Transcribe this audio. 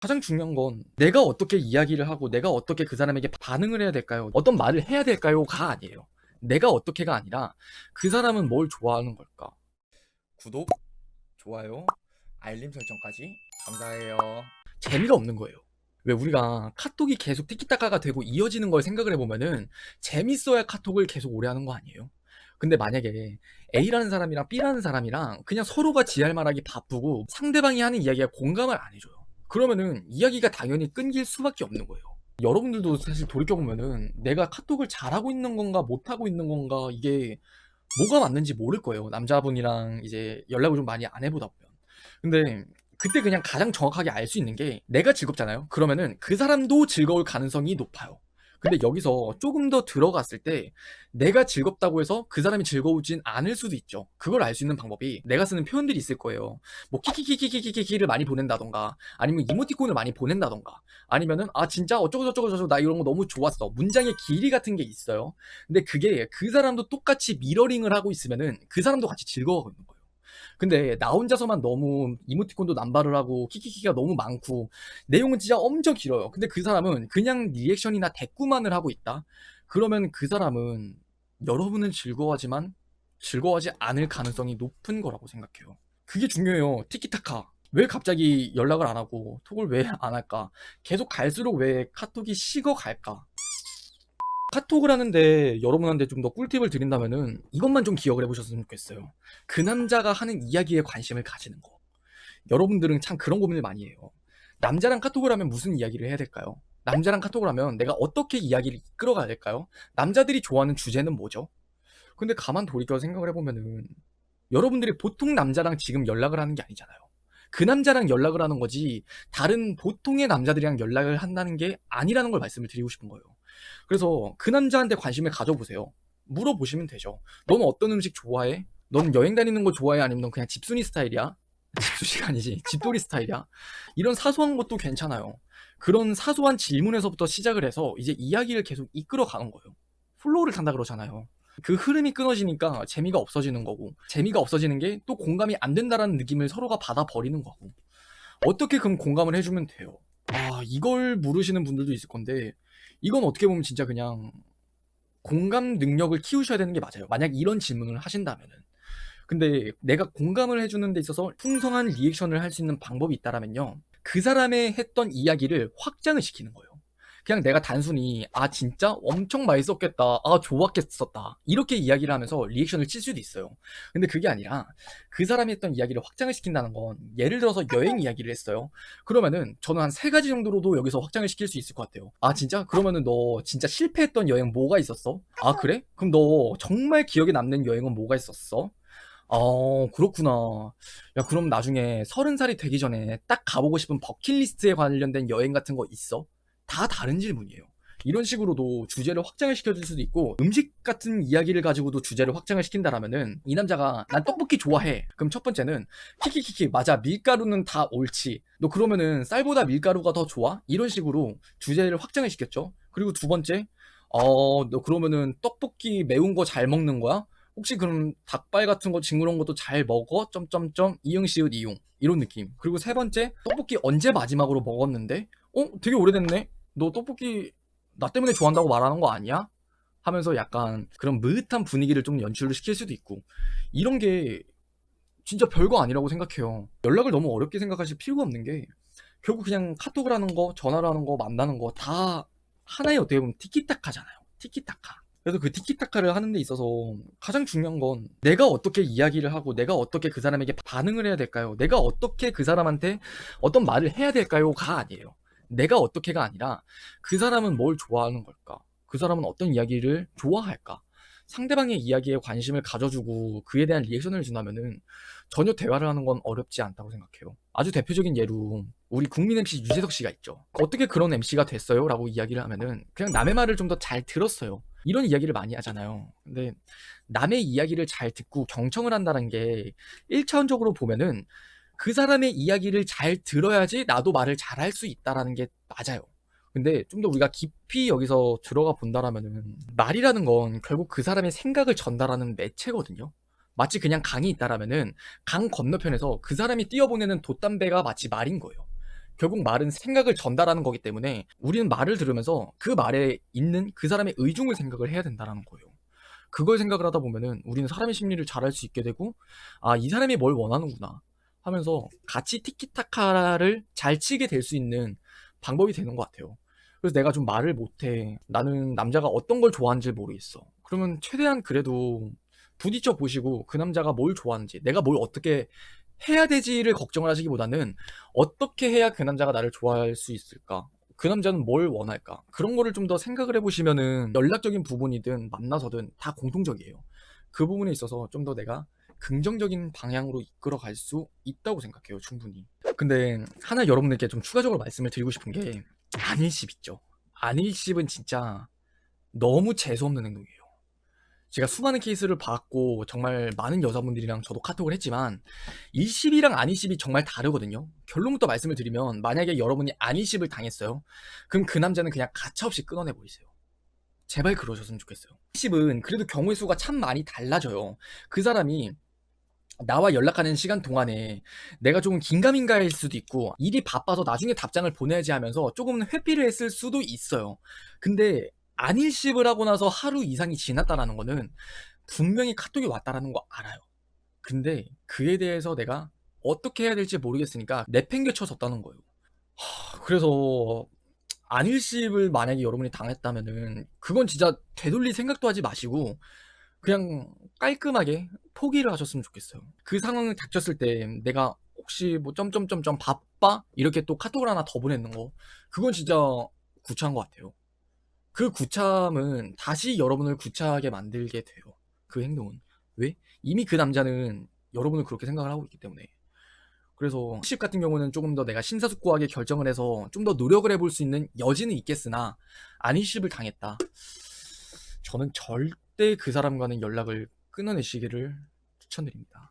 가장 중요한 건 내가 어떻게 이야기를 하고 내가 어떻게 그 사람에게 반응을 해야 될까요? 어떤 말을 해야 될까요?가 아니에요. 내가 어떻게가 아니라 그 사람은 뭘 좋아하는 걸까? 구독, 좋아요, 알림 설정까지 감사해요. 재미가 없는 거예요. 왜 우리가 카톡이 계속 티키타카가 되고 이어지는 걸 생각을 해보면은 재밌어야 카톡을 계속 오래 하는 거 아니에요? 근데 만약에 A라는 사람이랑 B라는 사람이랑 그냥 서로가 지할 말하기 바쁘고 상대방이 하는 이야기에 공감을 안 해줘요. 그러면은 이야기가 당연히 끊길 수밖에 없는 거예요. 여러분들도 사실 돌이켜보면은 내가 카톡을 잘하고 있는 건가 못하고 있는 건가 이게 뭐가 맞는지 모를 거예요. 남자분이랑 이제 연락을 좀 많이 안 해보다 보면. 근데 그때 그냥 가장 정확하게 알 수 있는 게 내가 즐겁잖아요. 그러면은 그 사람도 즐거울 가능성이 높아요. 근데 여기서 조금 더 들어갔을 때 내가 즐겁다고 해서 그 사람이 즐거우진 않을 수도 있죠. 그걸 알 수 있는 방법이 내가 쓰는 표현들이 있을 거예요. 뭐 키키키키키키키를 많이 보낸다던가 아니면 이모티콘을 많이 보낸다던가 아니면은 아 진짜 어쩌고저쩌고 나 이런 거 너무 좋았어. 문장의 길이 같은 게 있어요. 근데 그게 그 사람도 똑같이 미러링을 하고 있으면은 그 사람도 같이 즐거워하고 있는 거예요. 근데 나 혼자서만 너무 이모티콘도 남발을 하고 키키키가 너무 많고 내용은 진짜 엄청 길어요. 근데 그 사람은 그냥 리액션이나 대꾸만을 하고 있다. 그러면 그 사람은 여러분은 즐거워하지만 즐거워하지 않을 가능성이 높은 거라고 생각해요. 그게 중요해요. 티키타카. 왜 갑자기 연락을 안 하고 톡을 왜 안 할까? 계속 갈수록 왜 카톡이 식어갈까? 카톡을 하는데 여러분한테 좀 더 꿀팁을 드린다면은 이것만 좀 기억을 해보셨으면 좋겠어요. 그 남자가 하는 이야기에 관심을 가지는 거. 여러분들은 참 그런 고민을 많이 해요. 남자랑 카톡을 하면 무슨 이야기를 해야 될까요? 남자랑 카톡을 하면 내가 어떻게 이야기를 이끌어가야 될까요? 남자들이 좋아하는 주제는 뭐죠? 근데 가만 돌이켜 생각을 해보면은 여러분들이 보통 남자랑 지금 연락을 하는 게 아니잖아요. 그 남자랑 연락을 하는 거지 다른 보통의 남자들이랑 연락을 한다는 게 아니라는 걸 말씀을 드리고 싶은 거예요. 그래서 그 남자한테 관심을 가져보세요. 물어보시면 되죠. 너는 어떤 음식 좋아해? 너는 여행 다니는 거 좋아해? 아니면 넌 그냥 집순이 스타일이야? 집순이가 아니지. 집돌이 스타일이야? 이런 사소한 것도 괜찮아요. 그런 사소한 질문에서부터 시작을 해서 이제 이야기를 계속 이끌어 가는 거예요. 플로우를 탄다 그러잖아요. 그 흐름이 끊어지니까 재미가 없어지는 거고, 재미가 없어지는 게 또 공감이 안 된다라는 느낌을 서로가 받아버리는 거고. 어떻게 그럼 공감을 해주면 돼요? 아, 이걸 물으시는 분들도 있을 건데, 이건 어떻게 보면 진짜 그냥 공감 능력을 키우셔야 되는 게 맞아요. 만약 이런 질문을 하신다면은. 근데 내가 공감을 해주는 데 있어서 풍성한 리액션을 할 수 있는 방법이 있다라면요. 그 사람의 했던 이야기를 확장을 시키는 거예요. 그냥 내가 단순히 아 진짜 엄청 맛있었겠다. 아 좋았겠었다. 이렇게 이야기를 하면서 리액션을 칠 수도 있어요. 근데 그게 아니라 그 사람이 했던 이야기를 확장을 시킨다는 건 예를 들어서 여행 이야기를 했어요. 그러면은 저는 한 세 가지 정도로도 여기서 확장을 시킬 수 있을 것 같아요. 아 진짜? 그러면은 너 진짜 실패했던 여행 뭐가 있었어? 아 그래? 그럼 너 정말 기억에 남는 여행은 뭐가 있었어? 그렇구나. 야, 그럼 나중에 30살이 되기 전에 딱 가보고 싶은 버킷리스트에 관련된 여행 같은 거 있어? 다 다른 질문이에요. 이런 식으로도 주제를 확장을 시켜줄 수도 있고, 음식 같은 이야기를 가지고도 주제를 확장을 시킨다라면은, 이 남자가, 난 떡볶이 좋아해. 그럼 첫 번째는, 키키키키, 맞아, 밀가루는 다 옳지. 너 그러면은 쌀보다 밀가루가 더 좋아? 이런 식으로 주제를 확장을 시켰죠. 그리고 두 번째, 너 그러면은 떡볶이 매운 거 잘 먹는 거야? 혹시 그럼 닭발 같은 거 징그러운 것도 잘 먹어? 점점점 이응 시읒 이용 이런 느낌. 그리고 세 번째 떡볶이 언제 마지막으로 먹었는데? 되게 오래됐네. 너 떡볶이 나 때문에 좋아한다고 말하는 거 아니야? 하면서 약간 그런 느긋한 분위기를 좀 연출을 시킬 수도 있고 이런 게 진짜 별거 아니라고 생각해요. 연락을 너무 어렵게 생각하실 필요가 없는 게 결국 그냥 카톡을 하는 거, 전화를 하는 거, 만나는 거 다 하나의 어떻게 보면 티키타카잖아요. 티키타카. 그래서 그 티키타카를 하는 데 있어서 가장 중요한 건 내가 어떻게 이야기를 하고 내가 어떻게 그 사람에게 반응을 해야 될까요? 내가 어떻게 그 사람한테 어떤 말을 해야 될까요?가 아니에요. 내가 어떻게가 아니라 그 사람은 뭘 좋아하는 걸까? 그 사람은 어떤 이야기를 좋아할까? 상대방의 이야기에 관심을 가져주고 그에 대한 리액션을 준다면은 전혀 대화를 하는 건 어렵지 않다고 생각해요. 아주 대표적인 예로 우리 국민 MC 유재석 씨가 있죠. 어떻게 그런 MC가 됐어요? 라고 이야기를 하면은 그냥 남의 말을 좀 더 잘 들었어요. 이런 이야기를 많이 하잖아요. 근데 남의 이야기를 잘 듣고 경청을 한다는 게 1차원적으로 보면은 그 사람의 이야기를 잘 들어야지 나도 말을 잘 할 수 있다라는 게 맞아요. 근데 좀 더 우리가 깊이 여기서 들어가 본다라면은 말이라는 건 결국 그 사람의 생각을 전달하는 매체거든요. 마치 그냥 강이 있다라면은 강 건너편에서 그 사람이 뛰어보내는 돛담배가 마치 말인 거예요. 결국 말은 생각을 전달하는 거기 때문에 우리는 말을 들으면서 그 말에 있는 그 사람의 의중을 생각을 해야 된다라는 거예요. 그걸 생각을 하다 보면은 우리는 사람의 심리를 잘 알 수 있게 되고, 아, 이 사람이 뭘 원하는구나 하면서 같이 티키타카를 잘 치게 될 수 있는 방법이 되는 것 같아요. 그래서 내가 좀 말을 못해. 나는 남자가 어떤 걸 좋아하는지 모르겠어. 그러면 최대한 그래도 부딪혀 보시고 그 남자가 뭘 좋아하는지, 내가 뭘 어떻게 해야 되지를 걱정을 하시기보다는 어떻게 해야 그 남자가 나를 좋아할 수 있을까? 그 남자는 뭘 원할까? 그런 거를 좀 더 생각을 해보시면은 연락적인 부분이든 만나서든 다 공통적이에요. 그 부분에 있어서 좀 더 내가 긍정적인 방향으로 이끌어 갈 수 있다고 생각해요, 충분히. 근데 하나 여러분들께 좀 추가적으로 말씀을 드리고 싶은 게, 안일십 있죠. 안일십은 진짜 너무 재수없는 행동이에요. 제가 수많은 케이스를 봤고 정말 많은 여자분들이랑 저도 카톡을 했지만 일십이랑 안일십이 정말 다르거든요. 결론부터 말씀을 드리면, 만약에 여러분이 안일십을 당했어요. 그럼 그 남자는 그냥 가차없이 끊어내 버리세요. 제발 그러셨으면 좋겠어요. 일십은 그래도 경우의 수가 참 많이 달라져요. 그 사람이 나와 연락하는 시간 동안에 내가 조금 긴가민가일 수도 있고, 일이 바빠서 나중에 답장을 보내야지 하면서 조금 회피를 했을 수도 있어요. 근데 안일십을 하고 나서 하루 이상이 지났다라는 거는 분명히 카톡이 왔다라는 거 알아요. 근데 그에 대해서 내가 어떻게 해야 될지 모르겠으니까 내팽개쳐졌다는 거예요. 그래서 안일십을 만약에 여러분이 당했다면은 그건 진짜 되돌릴 생각도 하지 마시고 그냥 깔끔하게 포기를 하셨으면 좋겠어요. 그 상황을 닥쳤을 때 내가 혹시 뭐 점점점점 바빠? 이렇게 또 카톡을 하나 더 보내는 거, 그건 진짜 구차한 것 같아요. 그 구차함은 다시 여러분을 구차하게 만들게 돼요. 그 행동은. 왜? 이미 그 남자는 여러분을 그렇게 생각을 하고 있기 때문에. 그래서 10 같은 경우는 조금 더 내가 심사숙고하게 결정을 해서 좀 더 노력을 해볼 수 있는 여지는 있겠으나, 안일십을 당했다. 저는 절대 그 사람과는 연락을 끊어내시기를 추천드립니다.